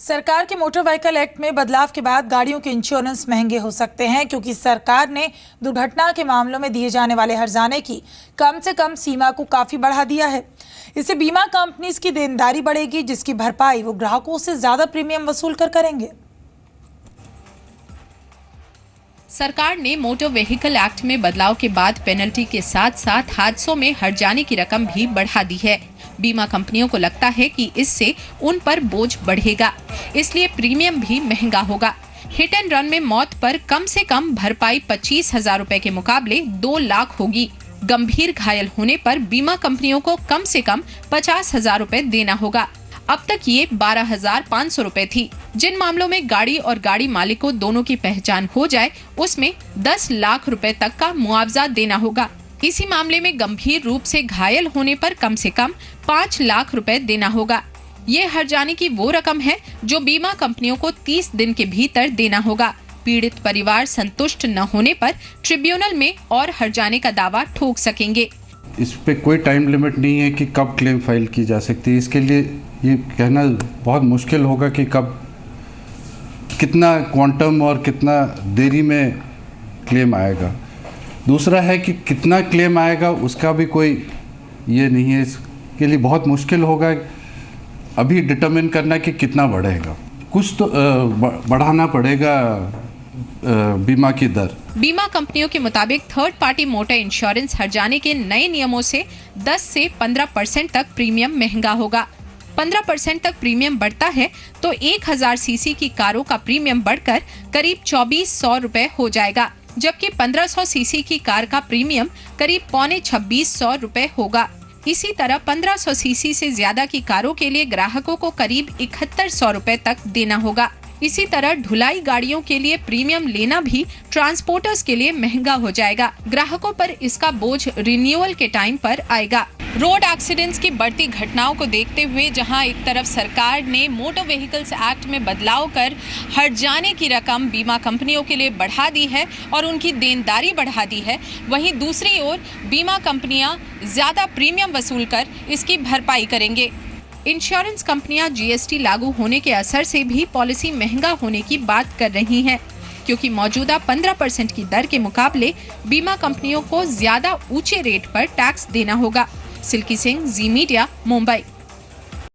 सरकार के motor vehicle act में बदलाव के बाद गाड़ियों के इंश्योरेंस महंगे हो सकते हैं, क्योंकि सरकार ने दुर्घटना के मामलों में दिए जाने वाले हर्जाने की कम से कम सीमा को काफी बढ़ा दिया है। इससे बीमा कंपनीज की देनदारी बढ़ेगी, जिसकी भरपाई वो ग्राहकों से ज्यादा प्रीमियम वसूल कर करेंगे। सरकार ने मोटर व्हीकल एक्ट में बदलाव के बाद पेनल्टी के साथ साथ हादसों में हर्जाने की रकम भी बढ़ा दी है। बीमा कंपनियों को लगता है कि इससे उन पर बोझ बढ़ेगा, इसलिए प्रीमियम भी महंगा होगा। हिट एंड रन में मौत पर कम से कम भरपाई 25,000 रुपए के मुकाबले 2 लाख होगी। गंभीर घायल होने पर बीमा कंपनियों को कम से कम 50,000 रुपए देना होगा। अब तक ये 12,500 रुपए थी। जिन मामलों में गाड़ी और गाड़ी मालिकों दोनों की पहचान हो जाए, उसमें 10 लाख रुपए तक का मुआवजा देना होगा। इसी मामले में गंभीर रूप से घायल होने पर कम से कम 5 लाख रुपए देना होगा। ये हर्जाने की वो रकम है जो बीमा कंपनियों को 30 दिन के भीतर देना होगा। पीड़ित परिवार संतुष्ट न होने पर ट्रिब्यूनल में और हर्जाने का दावा ठोक सकेंगे। इस पे कोई टाइम लिमिट नहीं है कि कब क्लेम फाइल की जा सकती है। इसके लिए ये कहना बहुत मुश्किल होगा कि कब कितना क्वांटम और कितना देरी में क्लेम आएगा। दूसरा है कि कितना क्लेम आएगा उसका भी कोई ये नहीं है। इसके लिए बहुत मुश्किल होगा अभी डिटरमिन करना कि कितना बढ़ेगा। कुछ तो बढ़ाना पड़ेगा बीमा की दर। बीमा कंपनियों के मुताबिक थर्ड पार्टी मोटर इंश्योरेंस हर्जाने के नए नियमों से 10 से 15% तक प्रीमियम महंगा होगा। 15% तक प्रीमियम बढ़ता है तो 1000 सीसी की कारों का प्रीमियम बढ़कर करीब 2400 रुपए हो जाएगा, जबकि 1500 सीसी की कार का प्रीमियम करीब 2500 रुपए होगा। इसी तरह 1500 सीसी से ज्यादा की कारों के लिए ग्राहकों को करीब 7100 रुपए तक देना होगा। इसी तरह ढुलाई गाड़ियों के लिए प्रीमियम लेना भी ट्रांसपोर्टर्स के लिए महंगा हो जाएगा। ग्राहकों पर इसका बोझ रिन्यूअल के टाइम पर आएगा। रोड एक्सीडेंट्स की बढ़ती घटनाओं को देखते हुए जहां एक तरफ सरकार ने मोटर व्हीकल्स एक्ट में बदलाव कर हर्जाने की रकम बीमा कंपनियों के लिए बढ़ा दी है और उनकी देनदारी बढ़ा दी है, वहीं दूसरी ओर बीमा कंपनियां ज्यादा प्रीमियम वसूल कर इसकी भरपाई करेंगे। इंश्योरेंस कंपनियां जीएसटी लागू होने के असर से भी पॉलिसी महंगा होने की बात कर रही हैं, क्योंकि मौजूदा 15% की दर के मुकाबले बीमा कंपनियों को ज्यादा ऊंचे रेट पर टैक्स देना होगा। सिल्की सिंह, जी मीडिया, मुंबई।